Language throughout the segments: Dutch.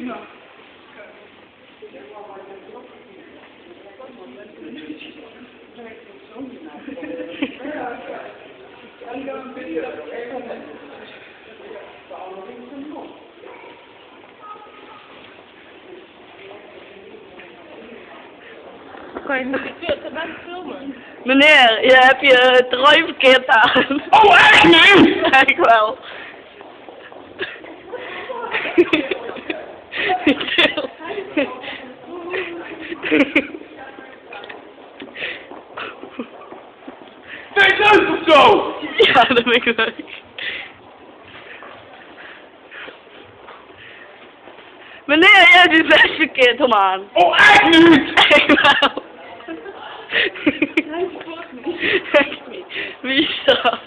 Ja. Kan je nog... filmen? Meneer, je hebt je trui verkeerd aan. Oh, echt niet? Echt wel. Ben je leuk of zo? Ja, dat vind ik leuk. Meneer, je hebt je vest verkeerd om aan. Oh, echt niet? Echt wel. Hij sport niet. Echt niet. Wie is dat?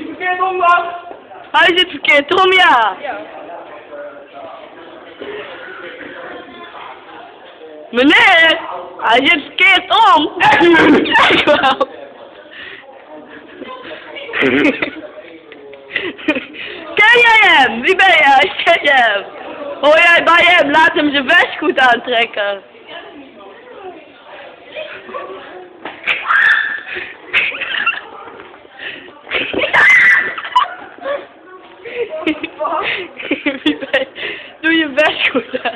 Verkeerd om dan? Hij zit verkeerd om, ja. Ja. Meneer, hij zit verkeerd om. Echt niet? Echt wel. Ken jij hem? Wie ben jij? Ken je hem? Hoor jij bij hem? Laat hem zijn vest goed aantrekken. Wie ben je? Doe je vest goed aan.